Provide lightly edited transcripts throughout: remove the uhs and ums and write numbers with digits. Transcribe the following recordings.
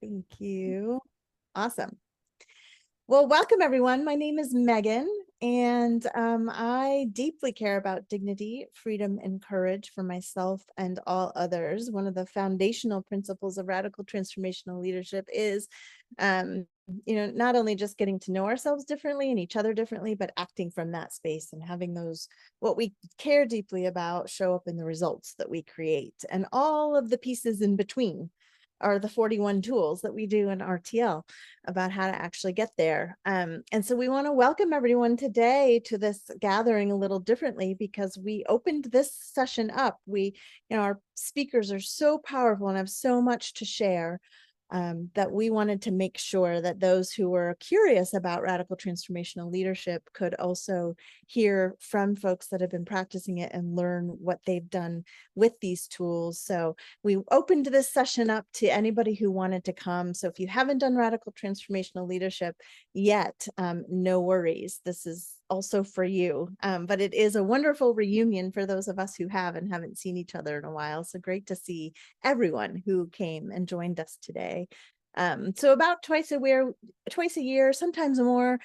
Thank you. Awesome. Well, welcome everyone. My name is Megan, and I deeply care about dignity, freedom, and courage for myself and all others. One of the foundational principles of radical transformational leadership is, not only just getting to know ourselves differently and each other differently, but acting from that space and having those, what we care deeply about, show up in the results that we create. And all of the pieces in between are the 41 tools that we do in RTL about how to actually get there. And so we want to welcome everyone today to this gathering a little differently because we opened this session up. Our speakers are so powerful and have so much to share. That we wanted to make sure that those who were curious about radical transformational leadership could also hear from folks that have been practicing it and learn what they've done with these tools. So we opened this session up to anybody who wanted to come. So if you haven't done radical transformational leadership yet, no worries. This is also for you. But it is a wonderful reunion for those of us who have and haven't seen each other in a while. So great to see everyone who came and joined us today. So about twice a year, sometimes more,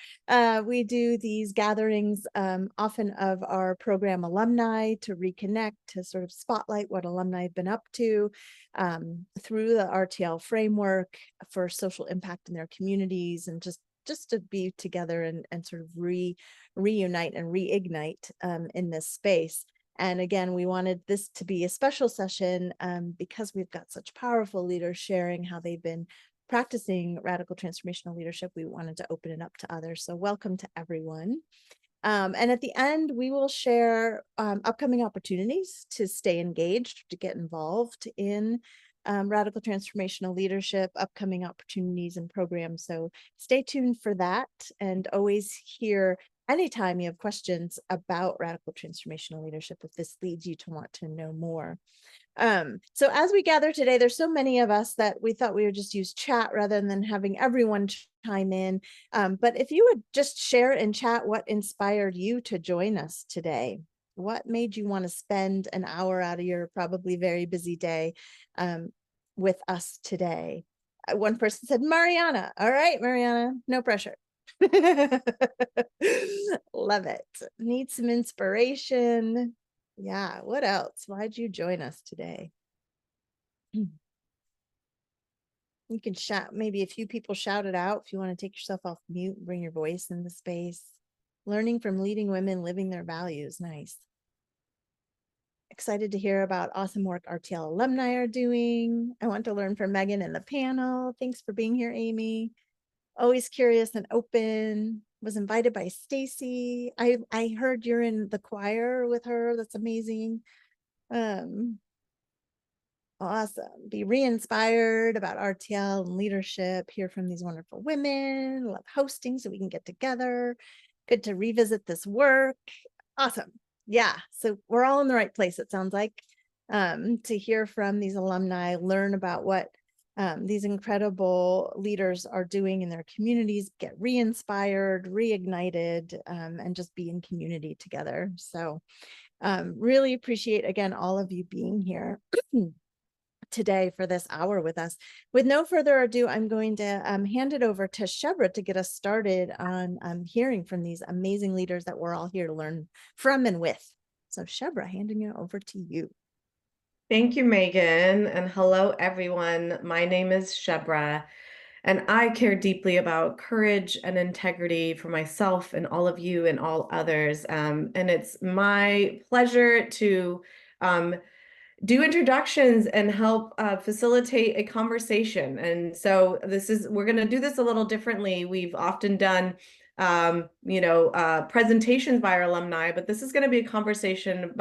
we do these gatherings, often of our program alumni, to reconnect, to sort of spotlight what alumni have been up to through the RTL framework for social impact in their communities, and just to be together and sort of reunite and reignite in this space. And again, we wanted this to be a special session because we've got such powerful leaders sharing how they've been practicing radical transformational leadership. We wanted to open it up to others. So welcome to everyone. And at the end, we will share upcoming opportunities to stay engaged, to get involved in radical transformational leadership, upcoming opportunities and programs. So stay tuned for that, and always here anytime you have questions about radical transformational leadership, if this leads you to want to know more. So as we gather today, there's so many of us that we thought we would just use chat rather than having everyone chime in. But if you would just share in chat what inspired you to join us today. What made you want to spend an hour out of your probably very busy day with us today? One person said, Mariana. All right, Mariana, no pressure. Love it. Need some inspiration. Yeah, what else? Why'd you join us today? You can shout, maybe a few people shout it out if you want to take yourself off mute, bring your voice in the space. Learning from leading women, living their values. Nice. Excited to hear about awesome work RTL alumni are doing. I want to learn from Megan and the panel. Thanks for being here, Amy. Always curious and open. Was invited by Stacy. I heard you're in the choir with her. That's amazing. Awesome. Be re-inspired about RTL and leadership. Hear from these wonderful women. Love hosting so we can get together. Good to revisit this work. Awesome. Yeah. So we're all in the right place, it sounds like, to hear from these alumni, learn about what these incredible leaders are doing in their communities, get re-inspired, reignited, and just be in community together. So really appreciate, again, all of you being here today for this hour with us. With no further ado, I'm going to hand it over to Shebra to get us started on hearing from these amazing leaders that we're all here to learn from and with. So Shebra, handing it over to you. Thank you, Megan, and hello, everyone. My name is Shebra, and I care deeply about courage and integrity for myself and all of you and all others. And it's my pleasure to do introductions and help facilitate a conversation. And so we're going to do this a little differently. We've often done presentations by our alumni, but this is going to be a conversation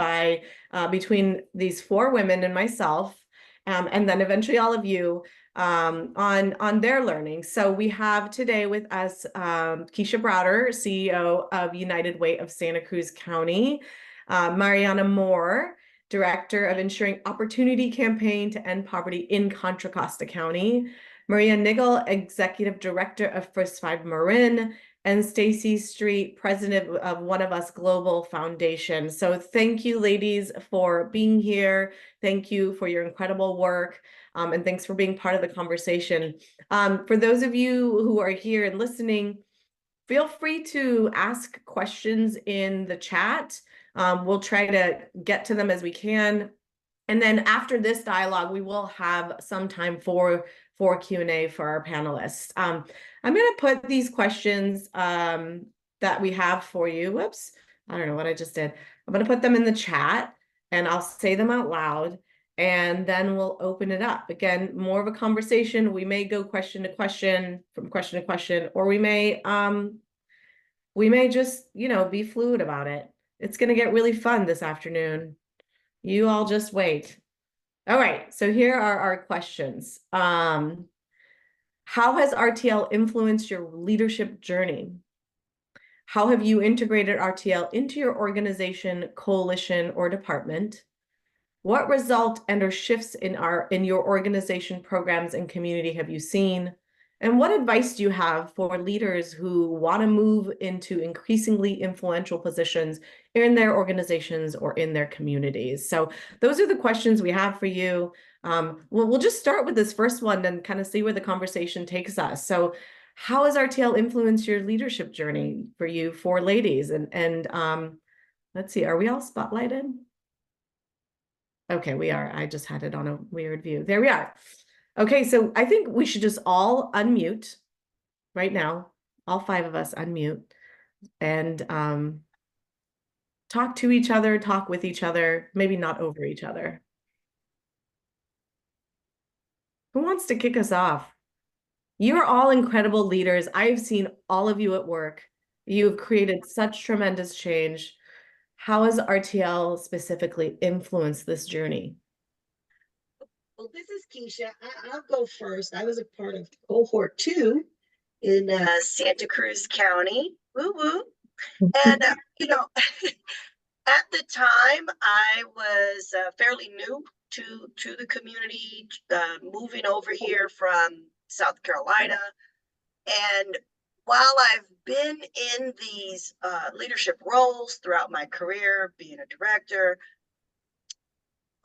between these four women and myself, and then eventually all of you on their learning. So we have today with us Keisha Browder, CEO of United Way of Santa Cruz County, Mariana Moore, Director of Ensuring Opportunity Campaign to End Poverty in Contra Costa County, Maria Nigel, Executive Director of First Five Marin, and Stacy Street, President of One of Us Global Foundation. So thank you, ladies, for being here. Thank you for your incredible work. And thanks for being part of the conversation. For those of you who are here and listening, feel free to ask questions in the chat. We'll try to get to them as we can. And then after this dialogue, we will have some time for Q&A for our panelists. I'm going to put these questions that we have for you. Whoops, I don't know what I just did. I'm going to put them in the chat and I'll say them out loud, and then we'll open it up. Again, more of a conversation. We may go question to question, from question to question, or we may just, be fluid about it. It's going to get really fun this afternoon. You all just wait. All right, so here are our questions. How has RTL influenced your leadership journey? How have you integrated RTL into your organization, coalition, or department? What result and or shifts in your organization, programs, and community have you seen? And what advice do you have for leaders who want to move into increasingly influential positions in their organizations or in their communities? So those are the questions we have for you. We'll just start with this first one and kind of see where the conversation takes us. So how has RTL influenced your leadership journey for you, for ladies? And let's see, are we all spotlighted? Okay, we are. I just had it on a weird view. There we are. Okay, so I think we should just all unmute right now. All 5 of us unmute and talk to each other, talk with each other, maybe not over each other. Who wants to kick us off? You're all incredible leaders. I've seen all of you at work. You've created such tremendous change. How has RTL specifically influenced this journey? Well, this is Keisha. I'll go first. I was a part of cohort 2 in Santa Cruz County. Woo woo. And, at the time, I was fairly new to the community, moving over here from South Carolina. And while I've been in these leadership roles throughout my career, being a director,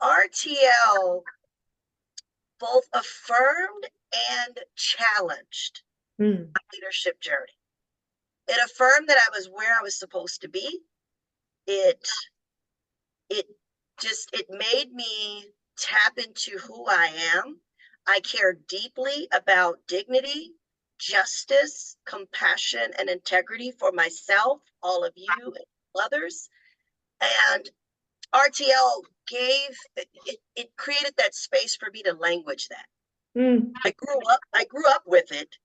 RTL both affirmed and challenged my leadership journey. It affirmed that I was where I was supposed to be. It made me tap into who I am. I care deeply about dignity, justice, compassion, and integrity for myself, all of you, and others. And RTL it created that space for me to language that. I grew up with it,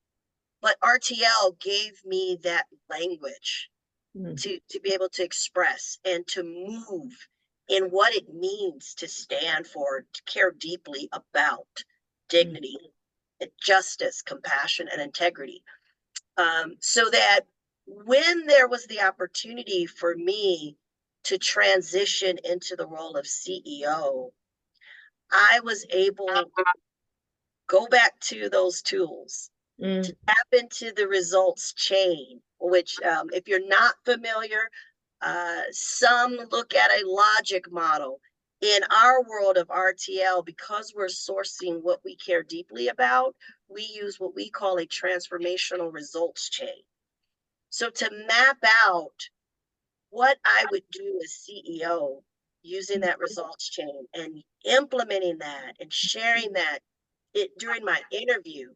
but RTL gave me that language to be able to express and to move in what it means to stand for, to care deeply about dignity, justice, compassion, and integrity. So that when there was the opportunity for me to transition into the role of CEO, I was able to go back to those tools, to tap into the results chain, which if you're not familiar, some look at a logic model. In our world of RTL, because we're sourcing what we care deeply about, we use what we call a transformational results chain. So to map out what I would do as CEO using that results chain and implementing that and sharing that during my interview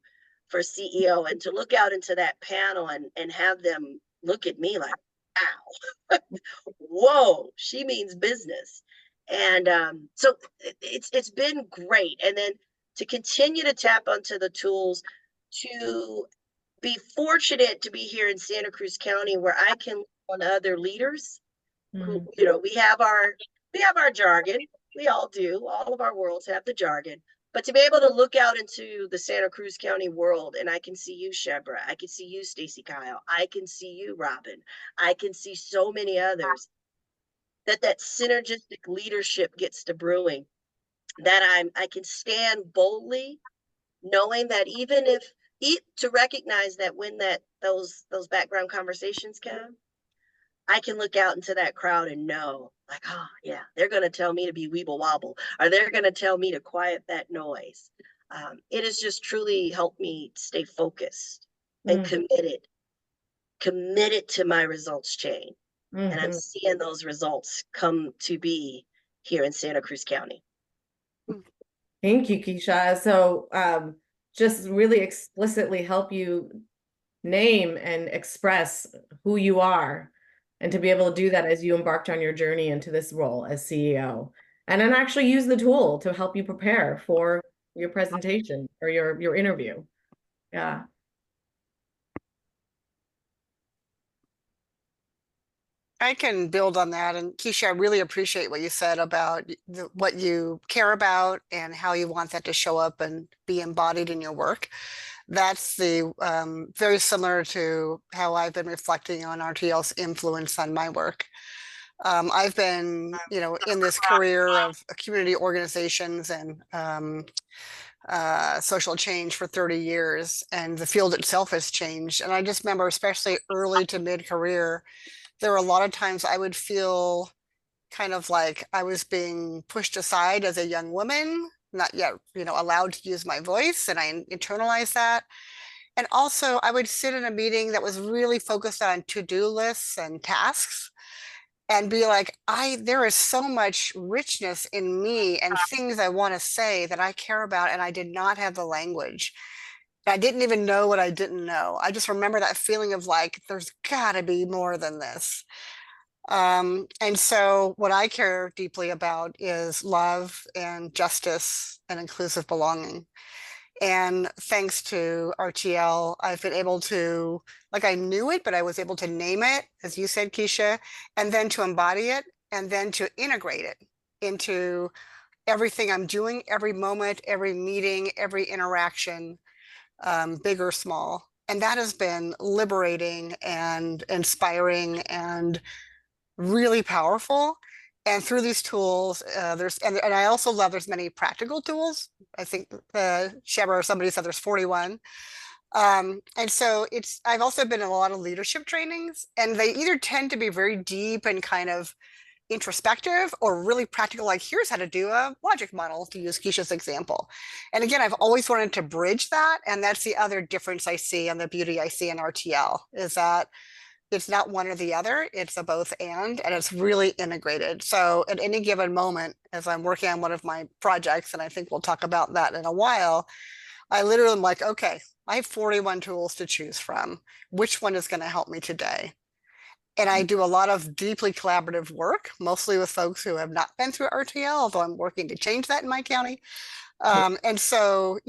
for CEO, and to look out into that panel and have them look at me like, wow, whoa, she means business. And so it's been great. And then to continue to tap onto the tools, to be fortunate to be here in Santa Cruz County, where I can learn on other leaders who, we have our jargon. We all do. All of our worlds have the jargon. But to be able to look out into the Santa Cruz County world, and I can see you, Shebra, I can see you, Stacy Kyle, I can see you, Robin, I can see so many others, that synergistic leadership gets to brewing, that I can stand boldly, knowing that even if to recognize that when those background conversations come, I can look out into that crowd and know, like, oh yeah, they're going to tell me to be weeble wobble, or they're going to tell me to quiet that noise. It has just truly helped me stay focused and Mm, committed to my results chain. And I'm mhm. seeing those results come to be here in Santa Cruz County. Thank you, Keisha. So, just really explicitly help you name and express who you are, and to be able to do that as you embarked on your journey into this role as CEO, and then actually use the tool to help you prepare for your presentation or your interview. Yeah. I can build on that. And Keisha, I really appreciate what you said about what you care about and how you want that to show up and be embodied in your work. That's the very similar to how I've been reflecting on RTL's influence on my work. I've been, in this career of community organizations and social change for 30 years, and the field itself has changed. And I just remember, especially early to mid-career, there were a lot of times I would feel kind of like I was being pushed aside as a young woman, not yet, allowed to use my voice, and I internalized that. And also, I would sit in a meeting that was really focused on to-do lists and tasks and be like, there is so much richness in me and things I want to say that I care about, and I did not have the language. I didn't even know what I didn't know. I just remember that feeling of like, there's got to be more than this. And so what I care deeply about is love and justice and inclusive belonging. And thanks to RTL, I've been able to, like, I knew it, but I was able to name it, as you said, Keisha, and then to embody it, and then to integrate it into everything I'm doing, every moment, every meeting, every interaction, big or small. And that has been liberating and inspiring and really powerful. And through these tools, and I also love there's many practical tools. I think Sheba or somebody said there's 41. And so I've also been in a lot of leadership trainings, and they either tend to be very deep and kind of introspective or really practical, like here's how to do a logic model, to use Keisha's example. And again, I've always wanted to bridge that. And that's the other difference I see, and the beauty I see in RTL, is that it's not one or the other, it's a both and it's really integrated. So at any given moment, as I'm working on one of my projects, and I think we'll talk about that in a while, I literally am like, okay, I have 41 tools to choose from. Which one is going to help me today? And I do a lot of deeply collaborative work, mostly with folks who have not been through RTL, although I'm working to change that in my county. And so,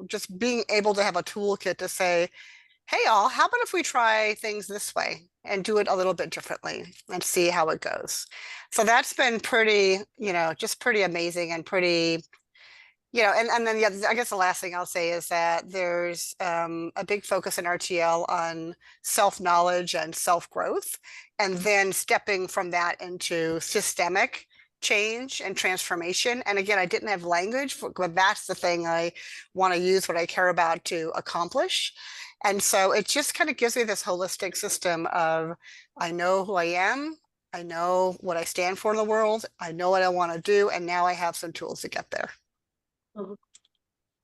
just being able to have a toolkit to say, hey, all, how about if we try things this way and do it a little bit differently and see how it goes? So that's been pretty, just pretty amazing and pretty, and then I guess the last thing I'll say is that there's a big focus in RTL on self-knowledge and self-growth, and then stepping from that into systemic change and transformation. And again, I didn't have language, but that's the thing I want to use what I care about to accomplish. And so it just kind of gives me this holistic system of, I know who I am, I know what I stand for in the world, I know what I want to do, and now I have some tools to get there.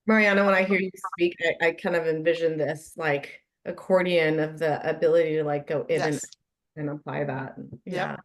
Mariana, when I hear you speak, I kind of envision this like accordion of the ability to like go in Yes. and apply that. Yeah. Yep.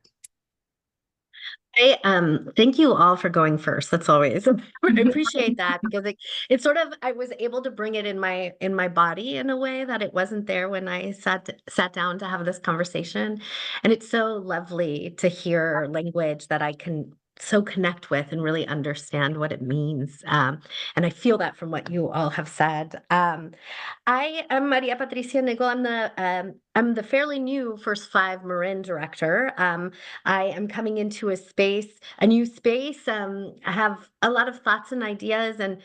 I thank you all for going first. That's always I appreciate that, because it's sort of, I was able to bring it in my body in a way that it wasn't there when I sat down to have this conversation. And it's so lovely to hear language that I can so connect with and really understand what it means. And I feel that from what you all have said. I am Maria Patricia Nego. I'm the fairly new First Five Marin director. I am coming into a new space. I have a lot of thoughts and ideas, and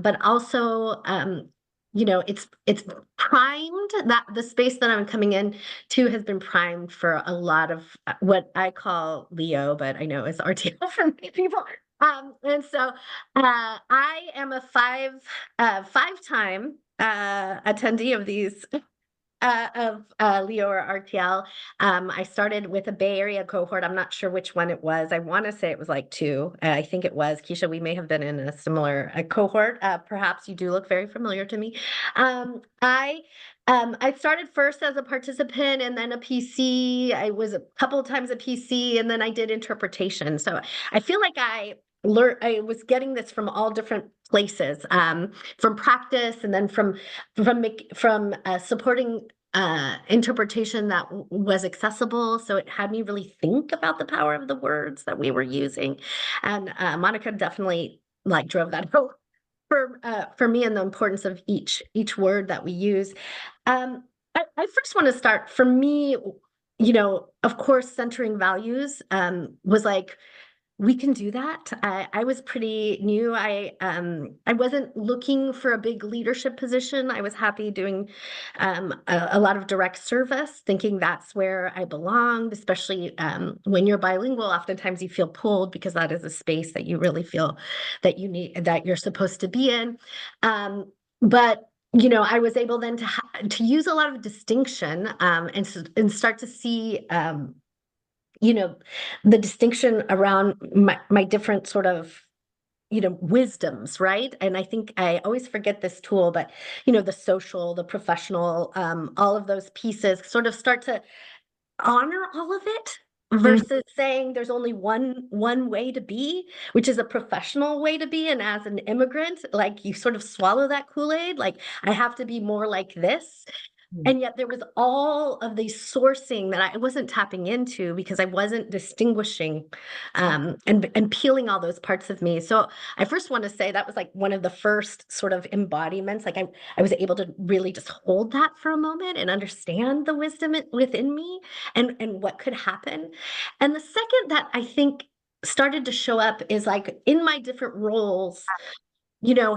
but also, it's primed. That the space that I'm coming in to has been primed for a lot of what I call Leo, but I know is RTL for many people. And so I am a five-time attendee of these Leo or RTL. I started with a Bay Area cohort. I'm not sure which one it was. I want to say it was like two. I think it was. Keisha, we may have been in a similar cohort. Perhaps you do look very familiar to me. I started first as a participant and then a PC. I was a couple of times a PC, and then I did interpretation. So I feel like I was getting this from all different places, from practice, and then from supporting interpretation that was accessible. So it had me really think about the power of the words that we were using, and Monica definitely like drove that home for me, and the importance of each word that we use. I first want to start, for me, of course, centering values was like, we can do that. I was pretty new. I wasn't looking for a big leadership position. I was happy doing a lot of direct service, thinking that's where I belonged, especially when you're bilingual. Oftentimes you feel pulled because that is a space that you really feel that you need, that you're supposed to be in. But I was able then to use a lot of distinction, and start to see the distinction around my different sort of wisdoms, right? And I think I always forget this tool, but the social, the professional, all of those pieces sort of start to honor all of it, versus saying there's only one way to be, which is a professional way to be. And as an immigrant, like, you sort of swallow that Kool-Aid, like, I have to be more like this. And yet there was all of the sourcing that I wasn't tapping into, because I wasn't distinguishing and peeling all those parts of me. So I first want to say that was like one of the first sort of embodiments. Like, I was able to really just hold that for a moment and understand the wisdom within me, and what could happen. And the second that I think started to show up is, like, in my different roles,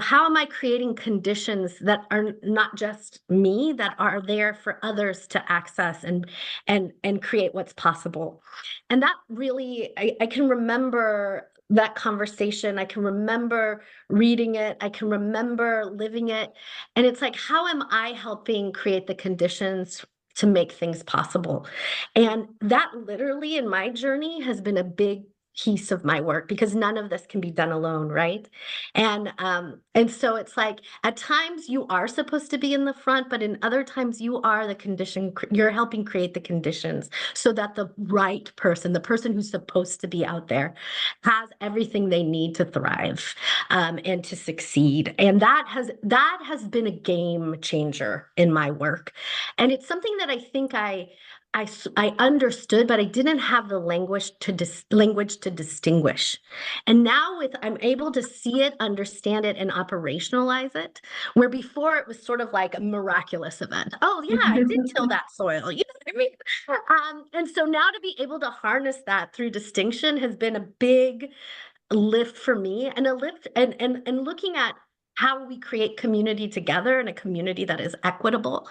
how am I creating conditions that are not just me, that are there for others to access and create what's possible. And that really, I can remember that conversation. I can remember reading it. I can remember living it. And it's like, how am I helping create the conditions to make things possible? And that literally, in my journey, has been a big piece of my work, because none of this can be done alone, right? And so it's like, at times you are supposed to be in the front, but in other times you are the condition, you're helping create the conditions so that the right person, the person who's supposed to be out there, has everything they need to thrive, and to succeed. And that has been a game changer in my work. And it's something that I think I understood, but I didn't have the language to distinguish. And now, I'm able to see it, understand it, and operationalize it, where before it was sort of like a miraculous event. Oh yeah, I did till that soil. You know what I mean? And so now to be able to harness that through distinction has been a big lift for me, and a lift, and looking at how we create community together, in a community that is equitable.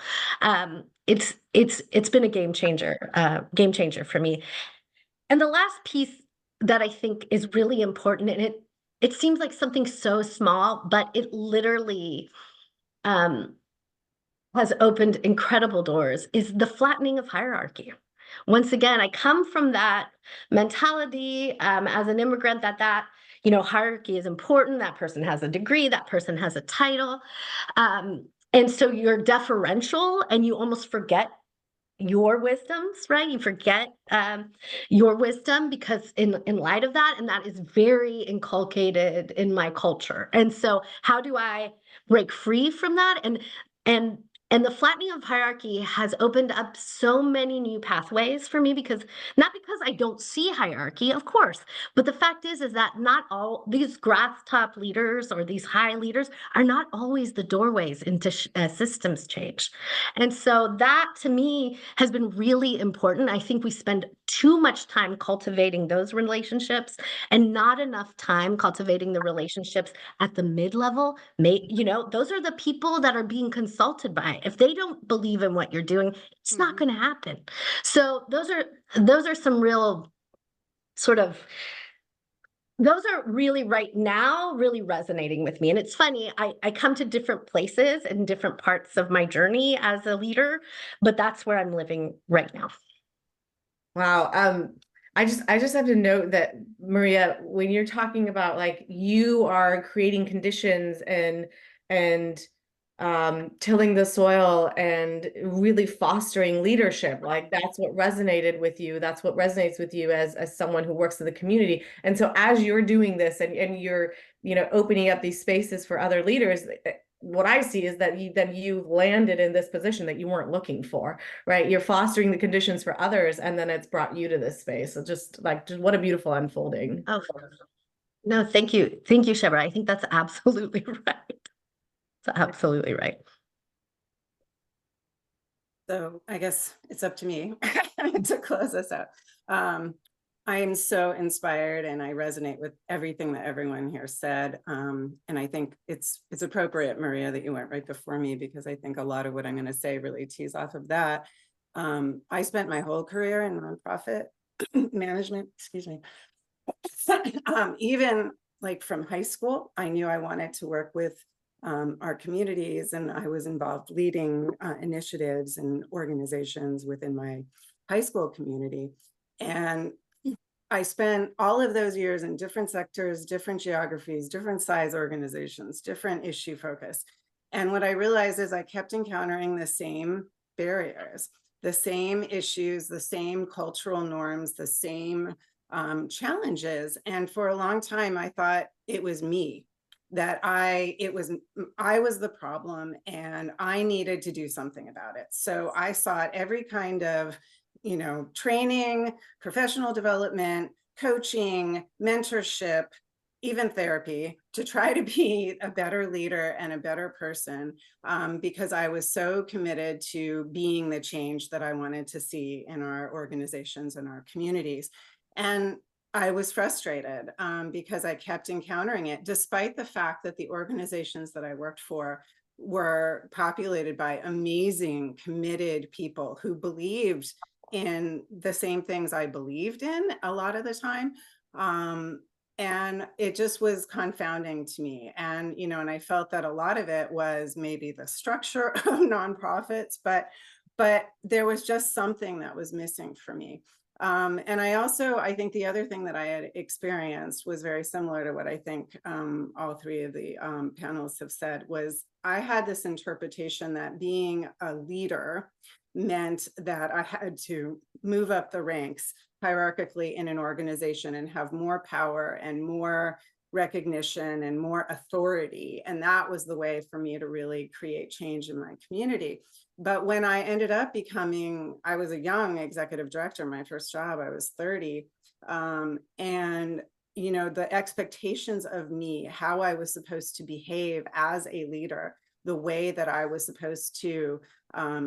It's been a game changer for me. And the last piece that I think is really important, and it seems like something so small, but it literally has opened incredible doors, is the flattening of hierarchy. Once again, I come from that mentality, as an immigrant, that hierarchy is important. That person has a degree, that person has a title. And so you're deferential, and you almost forget your wisdoms, right? You forget your wisdom, because in light of that, and that is very inculcated in my culture. And so how do I break free from that? And and the flattening of hierarchy has opened up so many new pathways for me, because not because I don't see hierarchy, of course, but the fact is that not all these grass top leaders or these high leaders are not always the doorways into systems change. And so that, to me, has been really important. I think we spend too much time cultivating those relationships, and not enough time cultivating the relationships at the mid-level. Those are the people that are being consulted by. If they don't believe in what you're doing, it's not going to happen. So those are some real sort of those are really right now really resonating with me. And it's funny, I come to different places and different parts of my journey as a leader, but that's where I'm living right now. Wow. I just have to note that, Maria, when you're talking about like you are creating conditions and tilling the soil and really fostering leadership, like that's what resonated with you. That's what resonates with you as someone who works in the community. And so as you're doing this and you're, opening up these spaces for other leaders, what I see is that you've landed in this position that you weren't looking for, right? You're fostering the conditions for others, and then it's brought you to this space. So just what a beautiful unfolding. Oh, no, thank you. Thank you, Shebra. I think that's absolutely right. That's absolutely right. So I guess it's up to me to close this out. I am so inspired and I resonate with everything that everyone here said. And I think it's appropriate, Maria, that you went right before me, because I think a lot of what I'm going to say really tees off of that. I spent my whole career in nonprofit management, excuse me. Even like from high school, I knew I wanted to work with our communities, and I was involved leading initiatives and organizations within my high school community. And I spent all of those years in different sectors, different geographies, different size organizations, different issue focus. And what I realized is I kept encountering the same barriers, the same issues, the same cultural norms, the same challenges. And for a long time, I thought it was me, that I was the problem and I needed to do something about it. So I sought every kind of training, professional development, coaching, mentorship, even therapy, to try to be a better leader and a better person, because I was so committed to being the change that I wanted to see in our organizations and our communities. And I was frustrated because I kept encountering it, despite the fact that the organizations that I worked for were populated by amazing, committed people who believed in the same things I believed in a lot of the time. And it just was confounding to me. And, and I felt that a lot of it was maybe the structure of nonprofits, but there was just something that was missing for me. And I think the other thing that I had experienced was very similar to what I think all three of the panelists have said. Was I had this interpretation that being a leader meant that I had to move up the ranks hierarchically in an organization and have more power and more recognition and more authority. And that was the way for me to really create change in my community. But when I ended up I was a young executive director, my first job, I was 30. And the expectations of me, how I was supposed to behave as a leader, the way that I was supposed to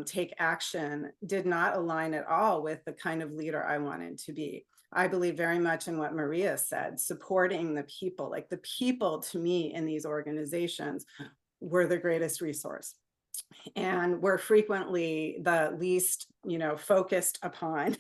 take action did not align at all with the kind of leader I wanted to be. I believe very much in what Maria said, supporting the people. Like the people to me in these organizations were the greatest resource, and were frequently the least focused upon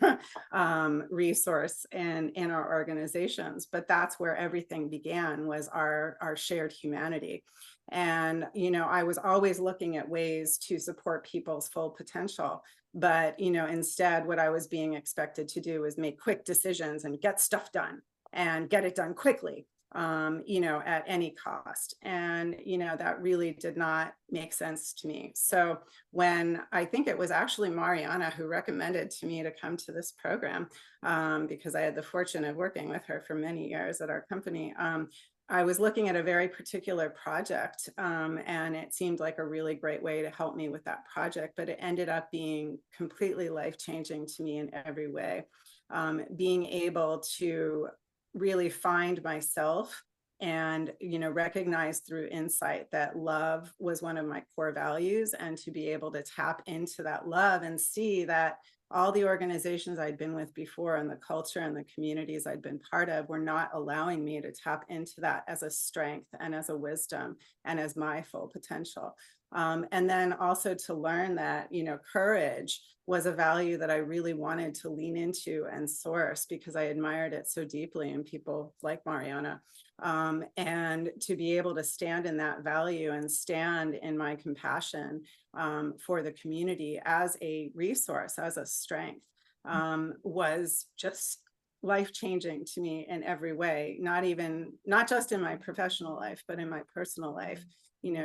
resource in our organizations. But that's where everything began, was our shared humanity. And I was always looking at ways to support people's full potential, but instead what I was being expected to do was make quick decisions and get stuff done and get it done quickly, at any cost. And, that really did not make sense to me. So when I think it was actually Mariana who recommended to me to come to this program, because I had the fortune of working with her for many years at our company, I was looking at a very particular project, and it seemed like a really great way to help me with that project, but it ended up being completely life-changing to me in every way. Being able to really find myself and recognize through insight that love was one of my core values, and to be able to tap into that love and see that all the organizations I'd been with before and the culture and the communities I'd been part of were not allowing me to tap into that as a strength and as a wisdom and as my full potential. And then also to learn that, courage was a value that I really wanted to lean into and source because I admired it so deeply in people like Mariana. And to be able to stand in that value and stand in my compassion for the community as a resource, as a strength, was just life-changing to me in every way, not just in my professional life, but in my personal life,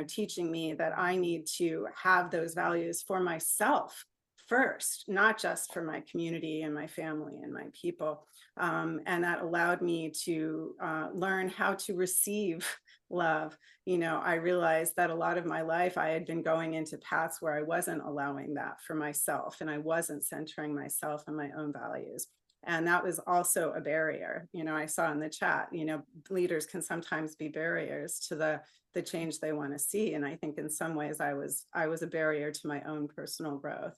teaching me that I need to have those values for myself first, not just for my community and my family and my people. And that allowed me to learn how to receive love. I realized that a lot of my life I had been going into paths where I wasn't allowing that for myself and I wasn't centering myself and my own values. And that was also a barrier. I saw in the chat, leaders can sometimes be barriers to the change they want to see. And I think in some ways I was a barrier to my own personal growth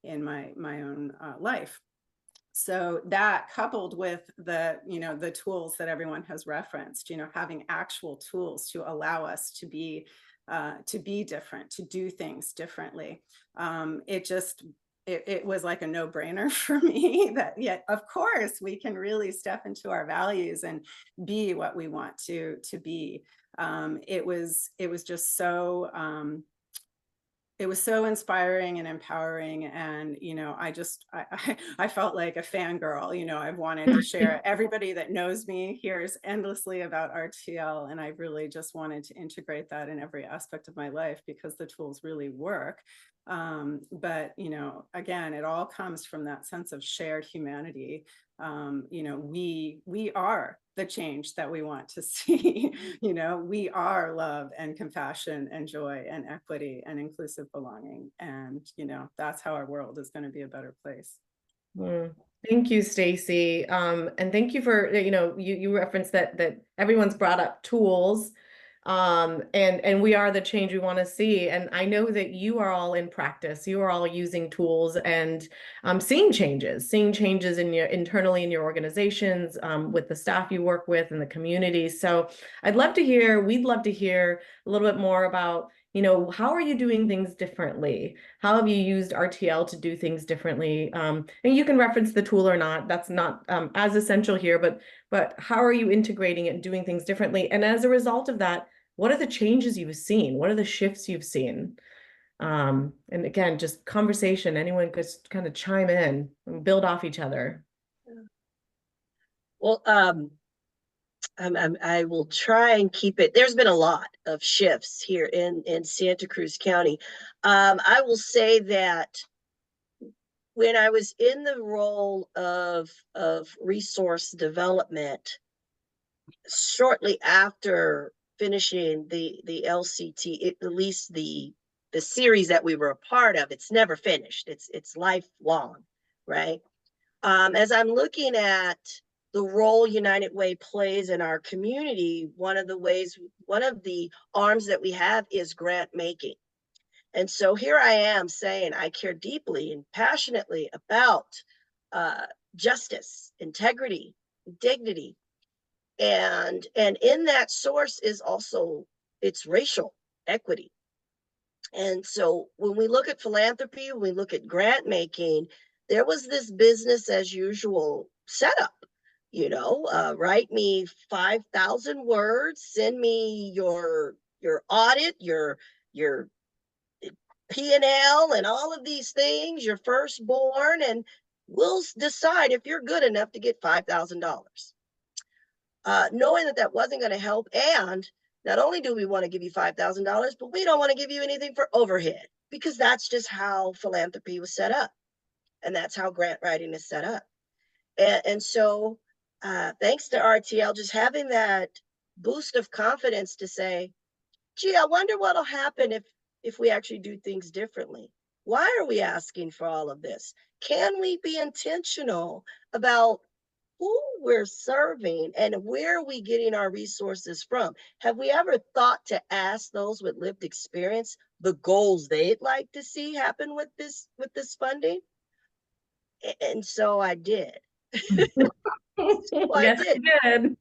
in my own life. So that coupled with the tools that everyone has referenced, having actual tools to allow us to be different, to do things differently. It was like a no-brainer for me that, yeah, of course we can really step into our values and be what we want to be. It was just so it was so inspiring and empowering. And, I felt like a fangirl. I've wanted to share. Everybody that knows me hears endlessly about RTL. And I really just wanted to integrate that in every aspect of my life because the tools really work. But, again, it all comes from that sense of shared humanity. We are the change that we want to see. We are love and compassion and joy and equity and inclusive belonging. And, that's how our world is going to be a better place. Thank you, Stacy. And thank you for, you referenced that everyone's brought up tools. And we are the change we want to see. And I know that you are all in practice. You are all using tools and seeing changes in your internally in your organizations, with the staff you work with and the community. So we'd love to hear a little bit more about, how are you doing things differently? How have you used RTL to do things differently? And you can reference the tool or not. That's not as essential here, but how are you integrating it and doing things differently? And as a result of that, what are the changes you've seen? What are the shifts you've seen? And again, just conversation. Anyone could kind of chime in and build off each other. Well, I will try and keep it. There's been a lot of shifts here in Santa Cruz County. I will say that when I was in the role of resource development, shortly after finishing the LCT, at least the series that we were a part of, it's never finished. It's lifelong, right? As I'm looking at the role United Way plays in our community, one of the arms that we have is grant making. And so here I am saying I care deeply and passionately about justice, integrity, dignity. And in that source is also it's racial equity. And so when we look at philanthropy, when we look at grant making, there was this business as usual setup. Write me 5,000 words, send me your audit, your P&L and all of these things, your firstborn, and we'll decide if you're good enough to get $5,000. Knowing that wasn't going to help. And not only do we want to give you $5,000, but we don't want to give you anything for overhead because that's just how philanthropy was set up. And that's how grant writing is set up. And so thanks to RTL, just having that boost of confidence to say, gee, I wonder what'll happen if we actually do things differently. Why are we asking for all of this? Can we be intentional about who we're serving and where are we getting our resources from? Have we ever thought to ask those with lived experience the goals they'd like to see happen with this funding? And so I did. I Yes, did. you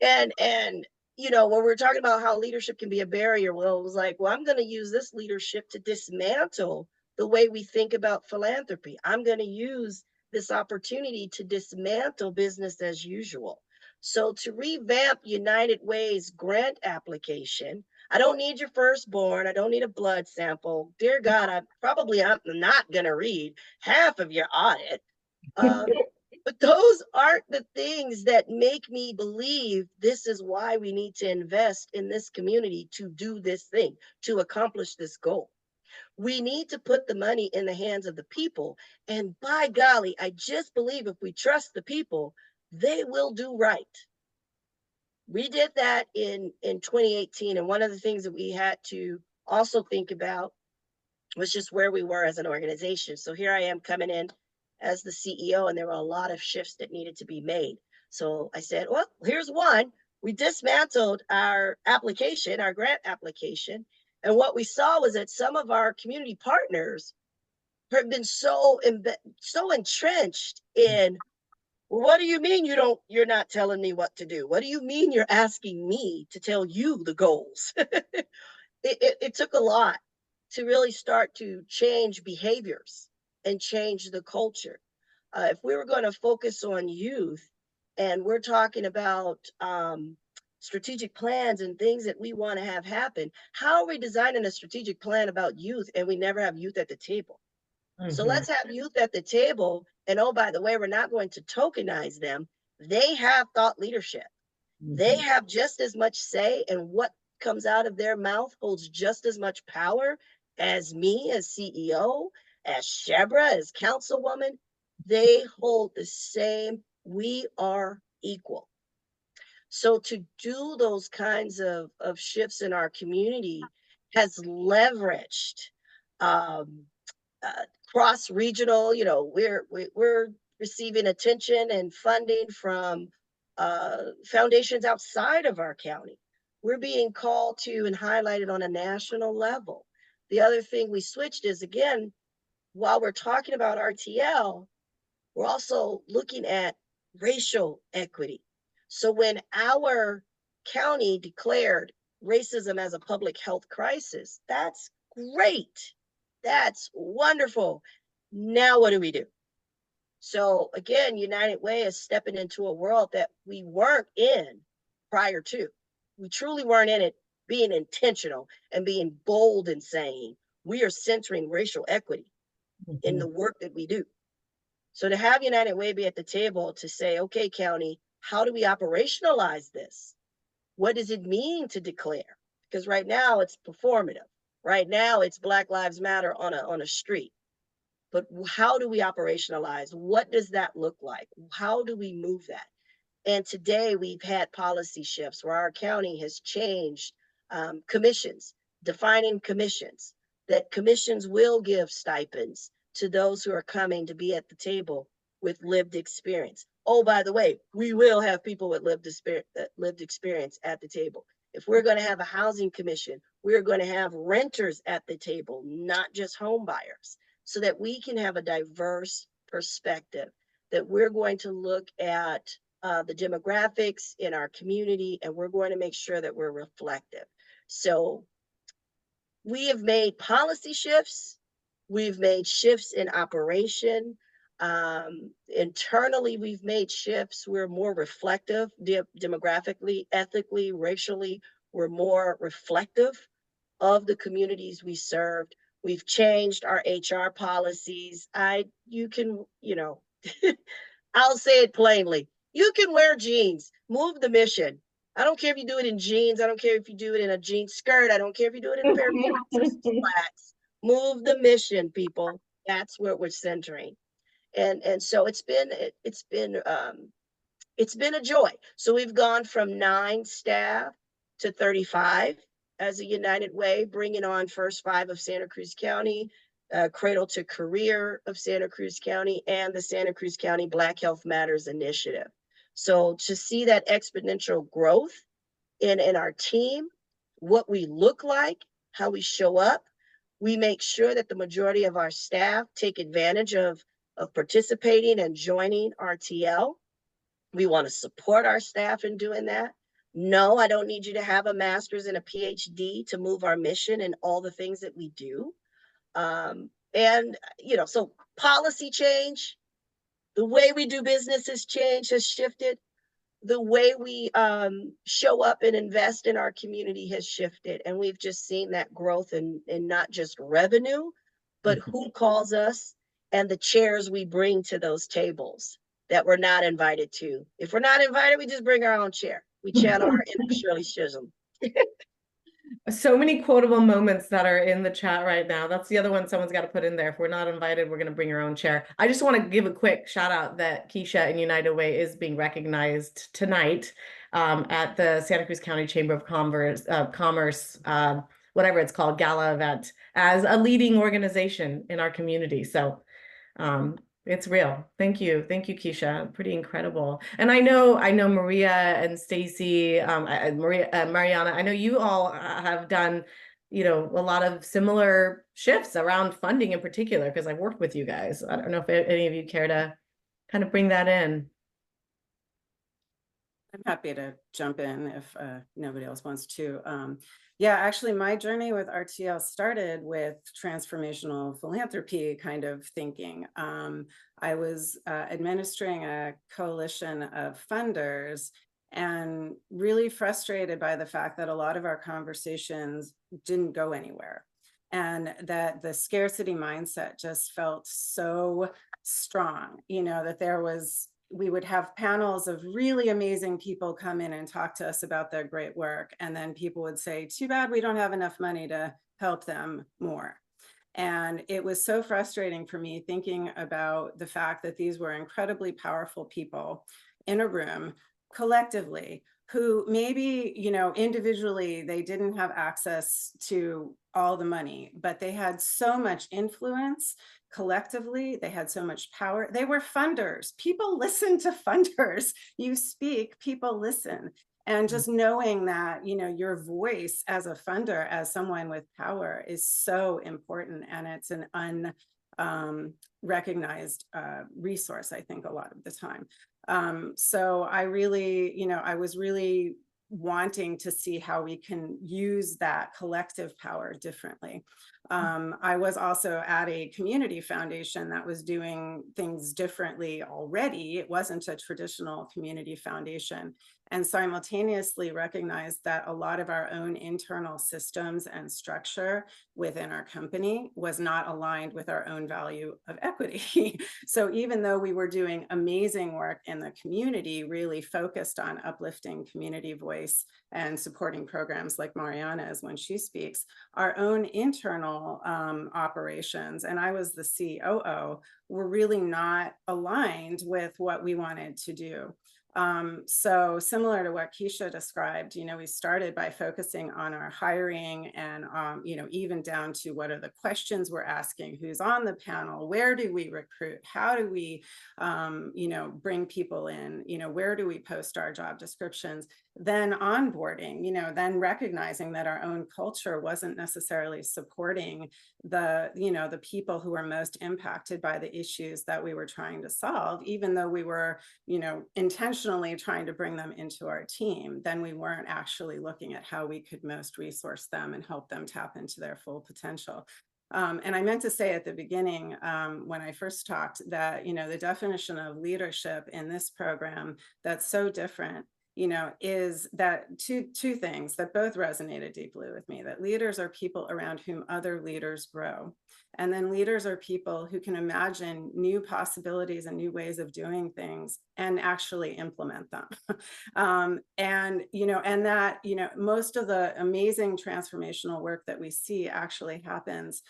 did. And you know, when we're talking about how leadership can be a barrier, well, it was like, well, I'm going to use this leadership to dismantle the way we think about philanthropy. I'm going to use this opportunity to dismantle business as usual. So to revamp United Way's grant application, I don't need your firstborn. I don't need a blood sample. Dear God, I'm not going to read half of your audit. But those aren't the things that make me believe this is why we need to invest in this community to do this thing, to accomplish this goal. We need to put the money in the hands of the people. And by golly, I just believe if we trust the people, they will do right. We did that in 2018. And one of the things that we had to also think about was just where we were as an organization. So here I am coming in as the CEO, and there were a lot of shifts that needed to be made. So I said, well, here's one. We dismantled our application, our grant application. And what we saw was that some of our community partners have been so entrenched in, well, what do you mean you're not telling me what to do? What do you mean you're asking me to tell you the goals? It took a lot to really start to change behaviors and change the culture. If we were going to focus on youth, and we're talking about strategic plans and things that we want to have happen, how are we designing a strategic plan about youth and we never have youth at the table? So let's have youth at the table. And oh, by the way, we're not going to tokenize them. They have thought leadership. They have just as much say, and what comes out of their mouth holds just as much power as me as CEO, as Shebra, as councilwoman. They hold the same. We are equal. So to do those kinds of shifts in our community has leveraged um, cross-regional. You know, we're receiving attention and funding from foundations outside of our county. We're being called to and highlighted on a national level. The other thing we switched is, again, while we're talking about RTL, we're also looking at racial equity. So when our county declared racism as a public health crisis, that's great. That's wonderful. Now what do we do? So again, United Way is stepping into a world that we weren't in prior to. We truly weren't in it, being intentional and being bold and saying we are centering racial equity in the work that we do. So to have United Way be at the table to say, okay, county, how do we operationalize this? What does it mean to declare? Because right now it's performative. Right now it's Black Lives Matter on a street. But how do we operationalize? What does that look like? How do we move that? And today we've had policy shifts where our county has changed commissions, defining commissions, that commissions will give stipends to those who are coming to be at the table with lived experience. Oh, by the way, we will have people with lived experience at the table. If we're going to have a housing commission, we're going to have renters at the table, not just home buyers, so that we can have a diverse perspective, that we're going to look at the demographics in our community, and we're going to make sure that we're reflective. So we have made policy shifts. We've made shifts in operation. Internally, we've made shifts. We're more reflective demographically, ethically, racially. We're more reflective of the communities we served. We've changed our HR policies. You can, I'll say it plainly. You can wear jeans, move the mission. I don't care if you do it in jeans. I don't care if you do it in a jean skirt. I don't care if you do it in a pair of slacks. Move the mission, people. That's what we're centering. And so it's been a joy. So we've gone from 9 staff to 35 as a United Way, bringing on First Five of Santa Cruz County, Cradle to Career of Santa Cruz County, and the Santa Cruz County Black Health Matters Initiative. So to see that exponential growth in our team, what we look like, how we show up, we make sure that the majority of our staff take advantage of of participating and joining RTL. We want to support our staff in doing that. No, I don't need you to have a master's and a PhD to move our mission and all the things that we do. And, so policy change, the way we do business has changed, has shifted. The way we show up and invest in our community has shifted. And we've just seen that growth in not just revenue, but who calls us and the chairs we bring to those tables that we're not invited to. If we're not invited, we just bring our own chair. We channel our inner Shirley Chisholm. So many quotable moments that are in the chat right now. That's the other one someone's got to put in there. If we're not invited, we're going to bring your own chair. I just want to give a quick shout out that Keisha and United Way is being recognized tonight at the Santa Cruz County Chamber of Commerce, whatever it's called, gala event, as a leading organization in our community. So it's real. Thank you, Keisha. Pretty incredible. And I know Maria and Stacy, Mariana. I know you all have done, a lot of similar shifts around funding in particular, because I've worked with you guys. I don't know if any of you care to kind of bring that in. I'm happy to jump in if nobody else wants to. Yeah, actually, my journey with RTL started with transformational philanthropy kind of thinking. I was administering a coalition of funders and really frustrated by the fact that a lot of our conversations didn't go anywhere, and that the scarcity mindset just felt so strong, that we would have panels of really amazing people come in and talk to us about their great work. And then people would say, too bad we don't have enough money to help them more. And it was so frustrating for me thinking about the fact that these were incredibly powerful people in a room collectively, who maybe, individually, they didn't have access to all the money, but they had so much influence. Collectively, they had so much power. They were funders. People listen to funders. You speak, people listen. And just knowing that, your voice as a funder, as someone with power, is so important. And it's an unrecognized resource, I think, a lot of the time. So I really, I was really wanting to see how we can use that collective power differently. I was also at a community foundation that was doing things differently already. It wasn't a traditional community foundation, and simultaneously recognized that a lot of our own internal systems and structure within our company was not aligned with our own value of equity. So even though we were doing amazing work in the community, really focused on uplifting community voice and supporting programs like Mariana's when she speaks, our own internal operations, and I was the COO, were really not aligned with what we wanted to do. So similar to what Keisha described, we started by focusing on our hiring and, even down to what are the questions we're asking, who's on the panel, where do we recruit, how do we, bring people in, where do we post our job descriptions, then onboarding, then recognizing that our own culture wasn't necessarily supporting the people who were most impacted by the issues that we were trying to solve, even though we were, intentionally trying to bring them into our team. Then we weren't actually looking at how we could most resource them and help them tap into their full potential. And I meant to say at the beginning, when I first talked, that, the definition of leadership in this program that's so different, is that two things that both resonated deeply with me: that leaders are people around whom other leaders grow. And then leaders are people who can imagine new possibilities and new ways of doing things and actually implement them. And that, most of the amazing transformational work that we see actually happens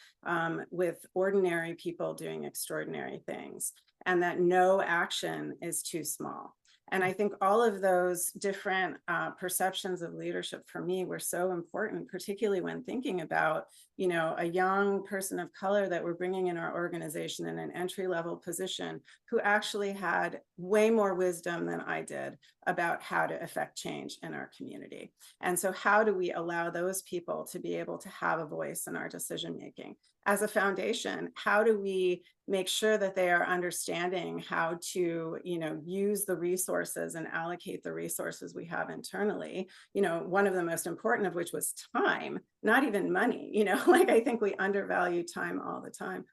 with ordinary people doing extraordinary things, and that no action is too small. And I think all of those different perceptions of leadership for me were so important, particularly when thinking about, you know, a young person of color that we're bringing in our organization in an entry-level position who actually had way more wisdom than I did about how to affect change in our community. And so how do we allow those people to be able to have a voice in our decision making? As a foundation, how do we make sure that they are understanding how to, you know, use the resources and allocate the resources we have internally? You know, one of the most important of which was time, not even money. You know, like I think we undervalue time all the time.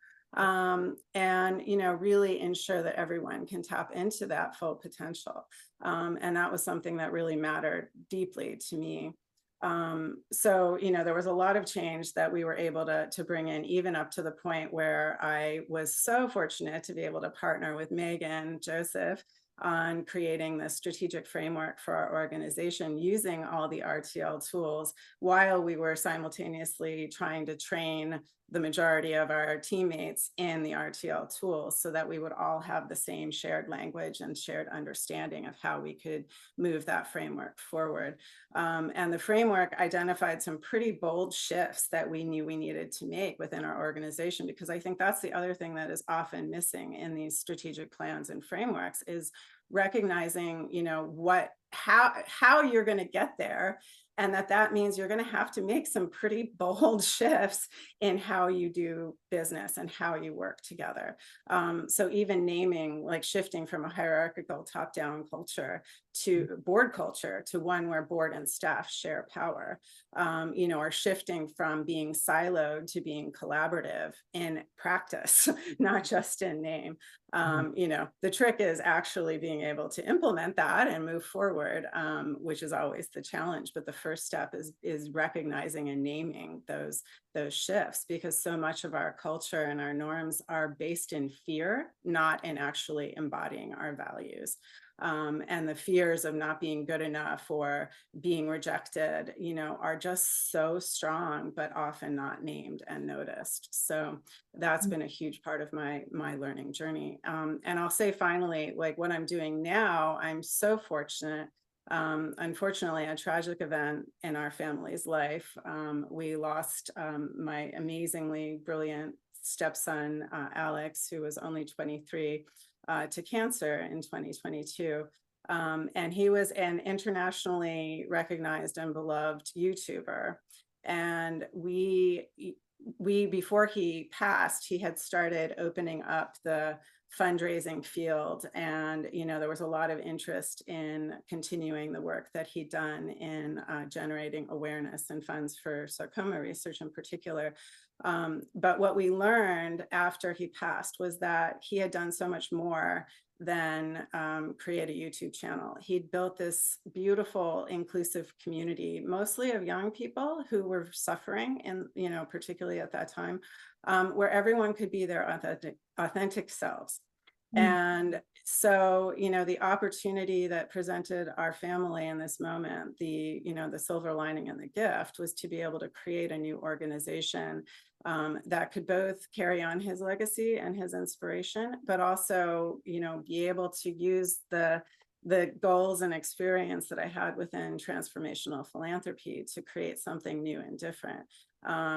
And, you know, really ensure that everyone can tap into that full potential. And that was something that really mattered deeply to me. So, you know, there was a lot of change that we were able to bring in, even up to the point where I was so fortunate to be able to partner with Megan Joseph on creating the strategic framework for our organization using all the RTL tools while we were simultaneously trying to train the majority of our teammates in the RTL tools so that we would all have the same shared language and shared understanding of how we could move that framework forward. And the framework identified some pretty bold shifts that we knew we needed to make within our organization, because I think that's the other thing that is often missing in these strategic plans and frameworks is recognizing, you know, how you're going to get there, and that means you're going to have to make some pretty bold shifts in how you do business and how you work together. So even naming, like shifting from a hierarchical top-down culture to board culture to one where board and staff share power, you know, or shifting from being siloed to being collaborative in practice, not just in name. You know, the trick is actually being able to implement that and move forward, which is always the challenge. But the first step is recognizing and naming those shifts, because so much of our culture and our norms are based in fear, not in actually embodying our values. And the fears of not being good enough or being rejected, you know, are just so strong, but often not named and noticed. So that's been a huge part of my learning journey. And I'll say finally, like what I'm doing now, I'm so fortunate. Unfortunately, a tragic event in our family's life. We lost my amazingly brilliant stepson, Alex, who was only 23, to cancer in 2022. And he was an internationally recognized and beloved YouTuber. And we before he passed, he had started opening up the fundraising field, and you know, there was a lot of interest in continuing the work that he'd done in generating awareness and funds for sarcoma research in particular. But what we learned after he passed was that he had done so much more than create a YouTube channel. He'd built this beautiful, inclusive community, mostly of young people who were suffering, and you know, particularly at that time, where everyone could be their authentic selves. And so, you know, the opportunity that presented our family in this moment, the, you know, the silver lining and the gift was to be able to create a new organization that could both carry on his legacy and his inspiration, but also, you know, be able to use the goals and experience that I had within transformational philanthropy to create something new and different,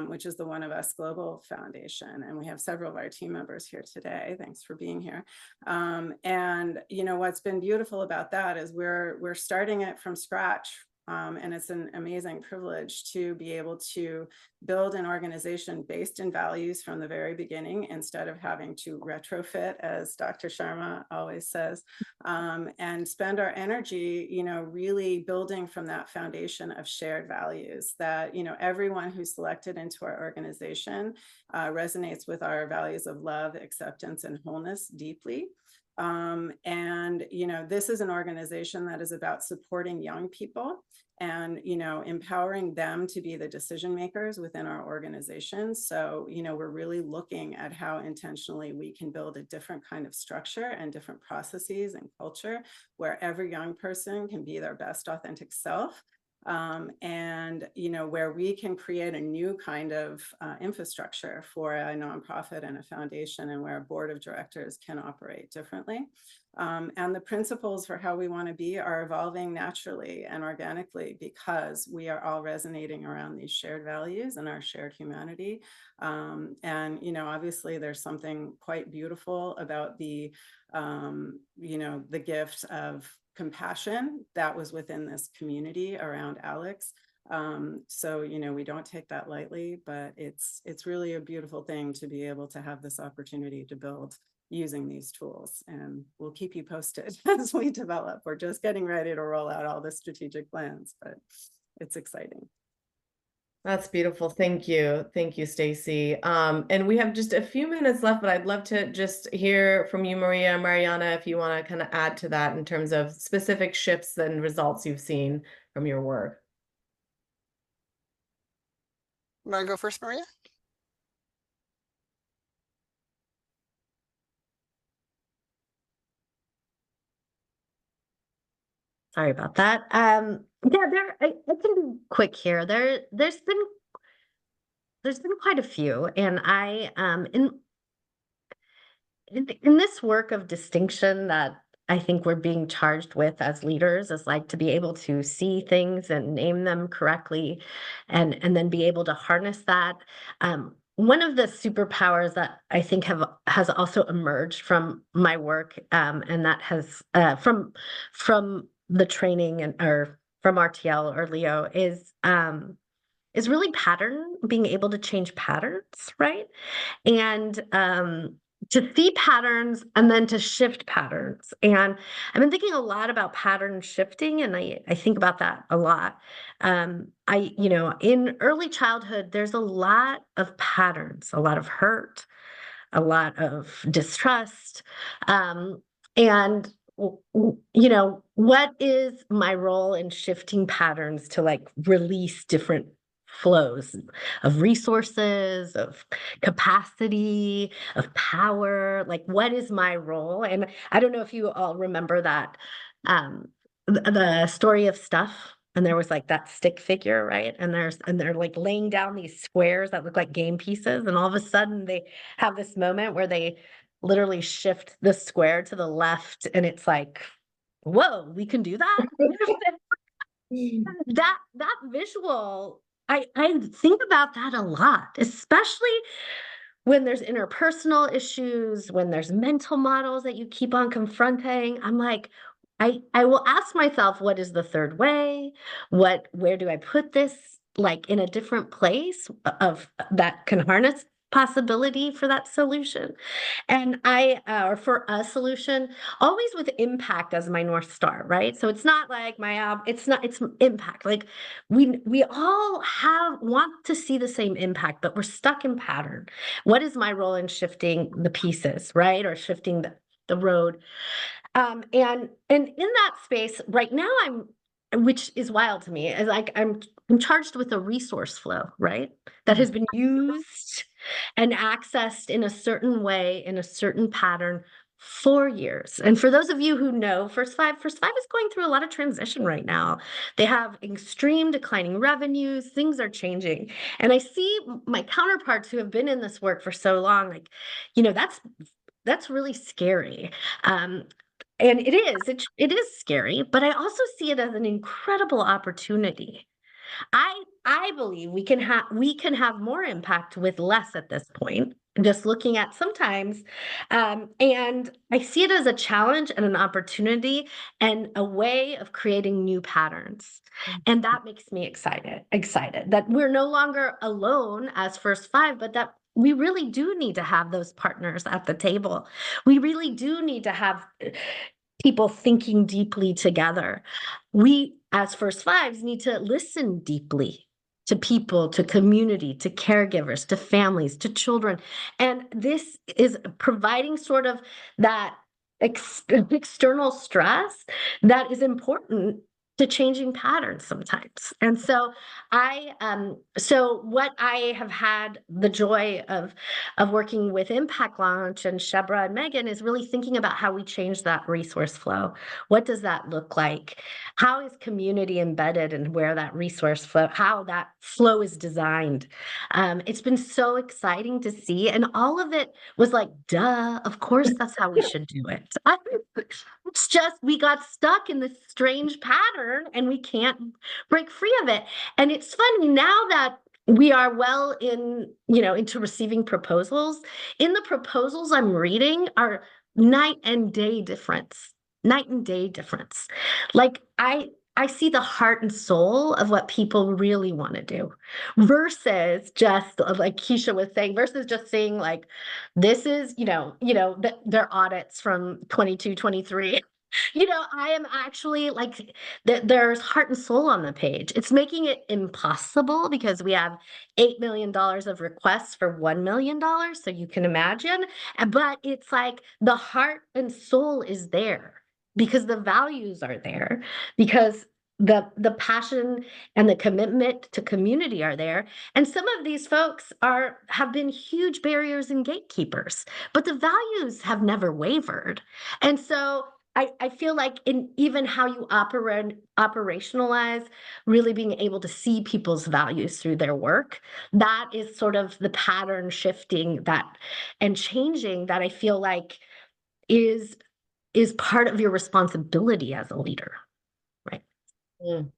which is the One of Us Global Foundation. And we have several of our team members here today. Thanks for being here. And you know, what's been beautiful about that is we're starting it from scratch. And it's an amazing privilege to be able to build an organization based in values from the very beginning, instead of having to retrofit, as Dr. Sharma always says, and spend our energy, you know, really building from that foundation of shared values that, you know, everyone who's selected into our organization resonates with our values of love, acceptance, and wholeness deeply. And, you know, this is an organization that is about supporting young people and, you know, empowering them to be the decision makers within our organization. So, you know, we're really looking at how intentionally we can build a different kind of structure and different processes and culture where every young person can be their best authentic self, and where we can create a new kind of infrastructure for a nonprofit and a foundation, and where a board of directors can operate differently. And the principles for how we want to be are evolving naturally and organically, because we are all resonating around these shared values and our shared humanity. And obviously there's something quite beautiful about the gift of compassion that was within this community around Alex. So we don't take that lightly, but it's really a beautiful thing to be able to have this opportunity to build using these tools, and we'll keep you posted as we develop. We're just getting ready to roll out all the strategic plans, but it's exciting. That's beautiful. Thank you. Thank you, Stacy. And we have just a few minutes left, but I'd love to just hear from you, Maria and Mariana, if you want to kind of add to that in terms of specific shifts and results you've seen from your work. You want to go first, Maria? Sorry about that. Yeah, I can be quick here. There's been quite a few, and I in this work of distinction that I think we're being charged with as leaders, is like to be able to see things and name them correctly, and then be able to harness that. One of the superpowers that I think has also emerged from my work, and that has from the training or from RTL or Leo, is really being able to change patterns, right? And to see patterns and then to shift patterns. And I've been thinking a lot about pattern shifting, and I think about that a lot. In early childhood, there's a lot of patterns, a lot of hurt, a lot of distrust. And what is my role in shifting patterns to like release different flows of resources, of capacity, of power? Like, what is my role? And I don't know if you all remember that, the story of Stuff. And there was like that stick figure, right? And they're like laying down these squares that look like game pieces. And all of a sudden they have this moment where they literally shift the square to the left. And it's like, whoa, we can do that? that visual, I think about that a lot, especially when there's interpersonal issues, when there's mental models that you keep on confronting. I'm like, I will ask myself, what is the third way? Where do I put this, like in a different place of that can harness possibility for that solution? And or for a solution, always with impact as my North Star, right? So it's not like it's impact. Like we all want to see the same impact, but we're stuck in pattern. What is my role in shifting the pieces, right? Or shifting the road? And in that space right now, which is wild to me, is like I'm charged with a resource flow, right? That has been used and accessed in a certain way, in a certain pattern for years. And for those of you who know First Five is going through a lot of transition right now. They have extreme declining revenues, things are changing. And I see my counterparts who have been in this work for so long, like, that's really scary. And it is scary, but I also see it as an incredible opportunity. I believe we can have more impact with less at this point. Just looking at sometimes, and I see it as a challenge and an opportunity and a way of creating new patterns, and that makes me excited that we're no longer alone as First Five, but that we really do need to have those partners at the table. We really do need to have people thinking deeply together. We, as First Fives, need to listen deeply to people, to community, to caregivers, to families, to children. And this is providing sort of that external stress that is important to changing patterns sometimes. And so so what I have had the joy of working with Impact Launch and Shebra and Megan is really thinking about how we change that resource flow. What does that look like? How is community embedded in where that resource flow, how that flow is designed? It's been so exciting to see. And all of it was like, duh, of course that's how we should do it. It's just we got stuck in this strange pattern and we can't break free of it. And it's funny now that we are well in, into receiving proposals. In the proposals I'm reading are night and day difference. Night and day difference. Like I see the heart and soul of what people really want to do versus just like Keisha was saying, versus just saying like, this is, their audits from 22, 23. I am actually like, there's heart and soul on the page. It's making it impossible because we have $8 million of requests for $1 million. So you can imagine, but it's like the heart and soul is there because the values are there, because the passion and the commitment to community are there. And some of these folks have been huge barriers and gatekeepers, but the values have never wavered. And so I feel like in even how you operationalize, really being able to see people's values through their work, that is sort of the pattern shifting that and changing that I feel like is part of your responsibility as a leader, right? Mm.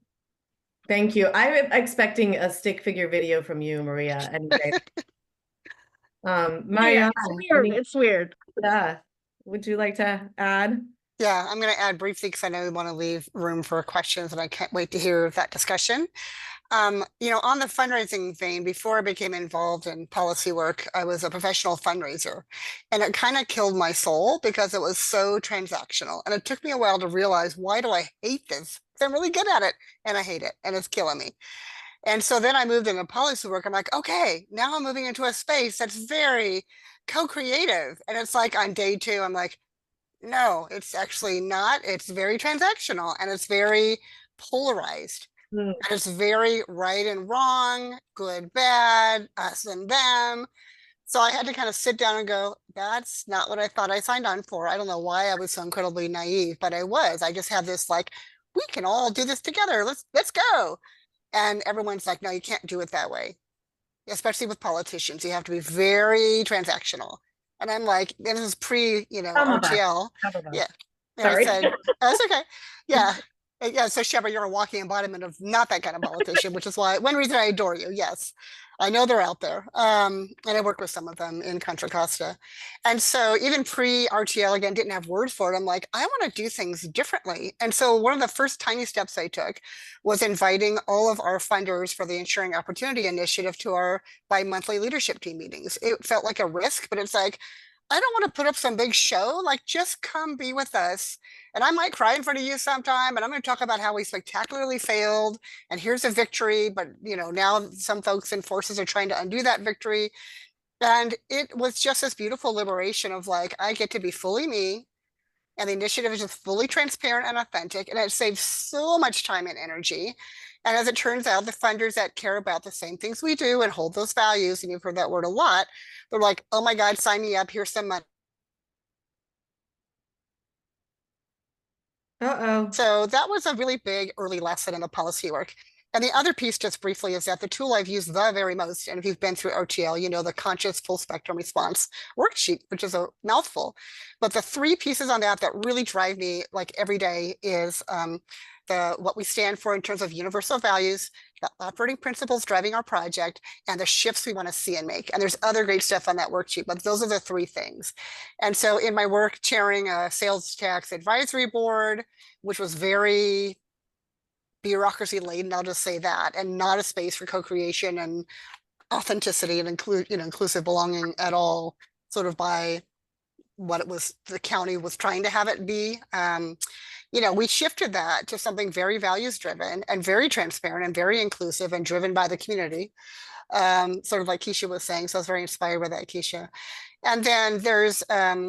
Thank you. I'm expecting a stick figure video from you, Maria, any day. Mariana, It's weird. It's weird. yeah. Would you like to add? Yeah, I'm going to add briefly because I know we want to leave room for questions and I can't wait to hear that discussion. On the fundraising vein, before I became involved in policy work, I was a professional fundraiser, and it kind of killed my soul because it was so transactional. And it took me a while to realize, why do I hate this? I'm really good at it and I hate it and it's killing me. And so then I moved into policy work. I'm like, okay, now I'm moving into a space that's very co-creative. And it's like on day 2, I'm like, no, it's actually not. It's very transactional and it's very polarized. Mm. And it's very right and wrong, good, bad, us and them. So I had to kind of sit down and go, that's not what I thought I signed on for. I don't know why I was so incredibly naive, but I was. I just had this like, we can all do this together. Let's go. And everyone's like, no, you can't do it that way. Especially with politicians, you have to be very transactional. And I'm like, this is pre, RTL. Yeah. And Sorry. I said, oh, that's okay. Yeah. Yeah. So Shebra, you're a walking embodiment of not that kind of politician, which is one reason I adore you. Yes. I know they're out there. And I work with some of them in Contra Costa. And so even pre-RTL, again, didn't have words for it. I'm like, I want to do things differently. And so one of the first tiny steps I took was inviting all of our funders for the Ensuring Opportunity Initiative to our bi-monthly leadership team meetings. It felt like a risk, but it's like, I don't want to put up some big show, like just come be with us. And I might cry in front of you sometime, and I'm going to talk about how we spectacularly failed. And here's a victory, but now some folks and forces are trying to undo that victory. And it was just this beautiful liberation of like, I get to be fully me. And the initiative is just fully transparent and authentic. And it saves so much time and energy. And as it turns out, the funders that care about the same things we do and hold those values, and you've heard that word a lot, they're like, oh my God, sign me up. Here's some money. Uh-oh. So that was a really big early lesson in the policy work. And the other piece, just briefly, is that the tool I've used the very most, and if you've been through RTL, the conscious full spectrum response worksheet, which is a mouthful. But the 3 pieces on that really drive me like every day is what we stand for in terms of universal values, the operating principles driving our project, and the shifts we want to see and make. And there's other great stuff on that worksheet, but those are the 3 things. And so in my work chairing a sales tax advisory board, which was very bureaucracy laden, I'll just say that, and not a space for co-creation and authenticity and inclusive belonging at all, sort of by what it was the county was trying to have it be. We shifted that to something very values driven and very transparent and very inclusive and driven by the community. sort of like Keisha was saying. So I was very inspired by that, Keisha. And then there's,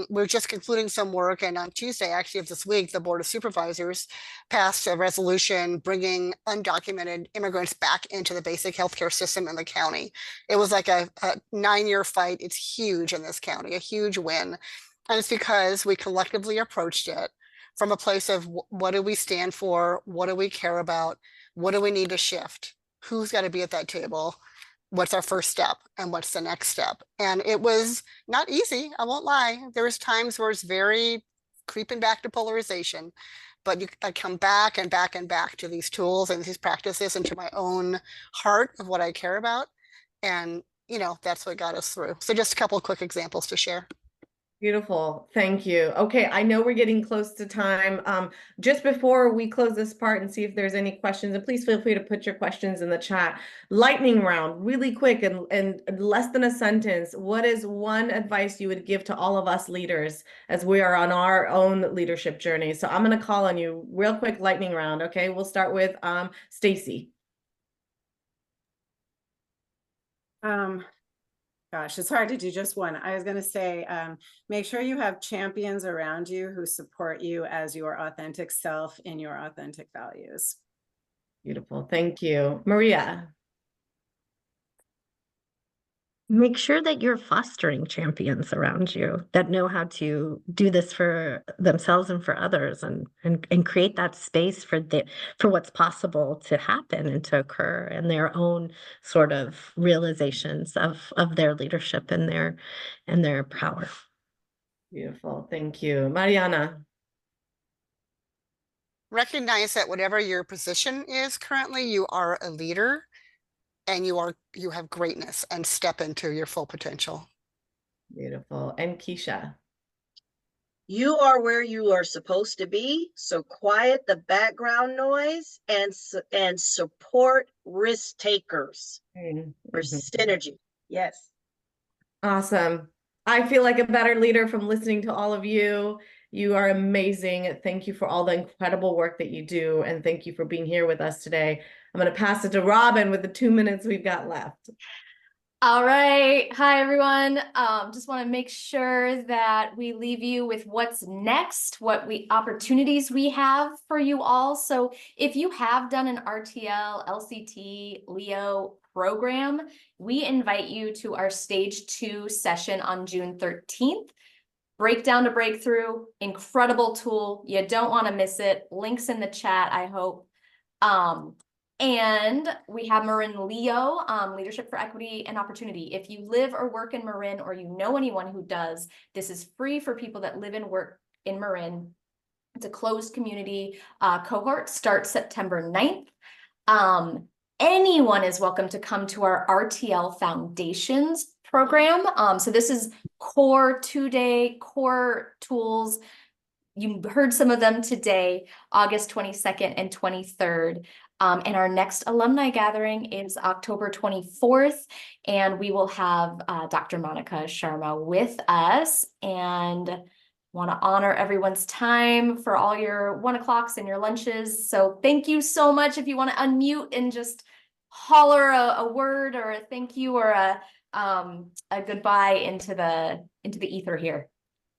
we're just concluding some work, and on Tuesday, actually of this week, the Board of Supervisors passed a resolution bringing undocumented immigrants back into the basic healthcare system in the county. It was like a 9-year fight. It's huge in this county, a huge win. And it's because we collectively approached it from a place of what do we stand for? What do we care about? What do we need to shift? Who's got to be at that table? What's our first step and what's the next step? And it was not easy, I won't lie. There was times where it's very creeping back to polarization, but I come back and back and back to these tools and these practices and to my own heart of what I care about. And, you know, that's what got us through. So just a couple of quick examples to share. Beautiful. Thank you. Okay, I know we're getting close to time. Just before we close this part and see if there's any questions, and please feel free to put your questions in the chat. Lightning round, really quick and less than a sentence. What is one advice you would give to all of us leaders as we are on our own leadership journey? So I'm going to call on you real quick, lightning round. Okay, we'll start with Stacy. Gosh, it's hard to do just one. I was going to say, make sure you have champions around you who support you as your authentic self in your authentic values. Beautiful. Thank you. Maria. Make sure that you're fostering champions around you that know how to do this for themselves and for others, and create that space for what's possible to happen and to occur, and their own sort of realizations of their leadership and their power. Beautiful. Thank you. Mariana. Recognize that whatever your position is currently, you are a leader and you have greatness, and step into your full potential. Beautiful. And Keisha. You are where you are supposed to be, so quiet the background noise and support risk takers for synergy. Yes. Awesome. I feel like a better leader from listening to all of you. You are amazing. Thank you for all the incredible work that you do, and thank you for being here with us today. I'm going to pass it to Robin with the 2 minutes we've got left. All right. Hi, everyone. Just want to make sure that we leave you with what's next, opportunities we have for you all. So if you have done an RTL, LCT, Leo program, we invite you to our stage 2 session on June 13th. Breakdown to Breakthrough, incredible tool. You don't want to miss it. Links in the chat, I hope. And we have Marin Leo, Leadership for Equity and Opportunity. If you live or work in Marin, or you know anyone who does, this is free for people that live and work in Marin. It's a closed community cohort, starts September 9th. Anyone is welcome to come to our RTL Foundations program. So this is core 2-day core tools. You heard some of them today, August 22nd and 23rd. And our next alumni gathering is October 24th, and we will have Dr. Monica Sharma with us, and want to honor everyone's time for all your 1 o'clocks and your lunches. So thank you so much. If you want to unmute and just holler a word or a thank you or a goodbye into the ether here.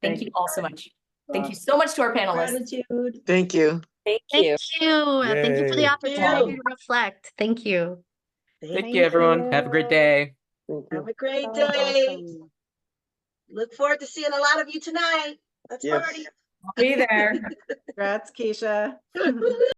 Thank you all so much. Thank you so much to our panelists. Gratitude. Thank you. Thank you. Thank you for the Yay. opportunity to reflect. Thank you. Thank you, everyone. Have a great day. Have a great day. Look forward to seeing a lot of you tonight. Let's Yes. party. Be there. Congrats, Keisha.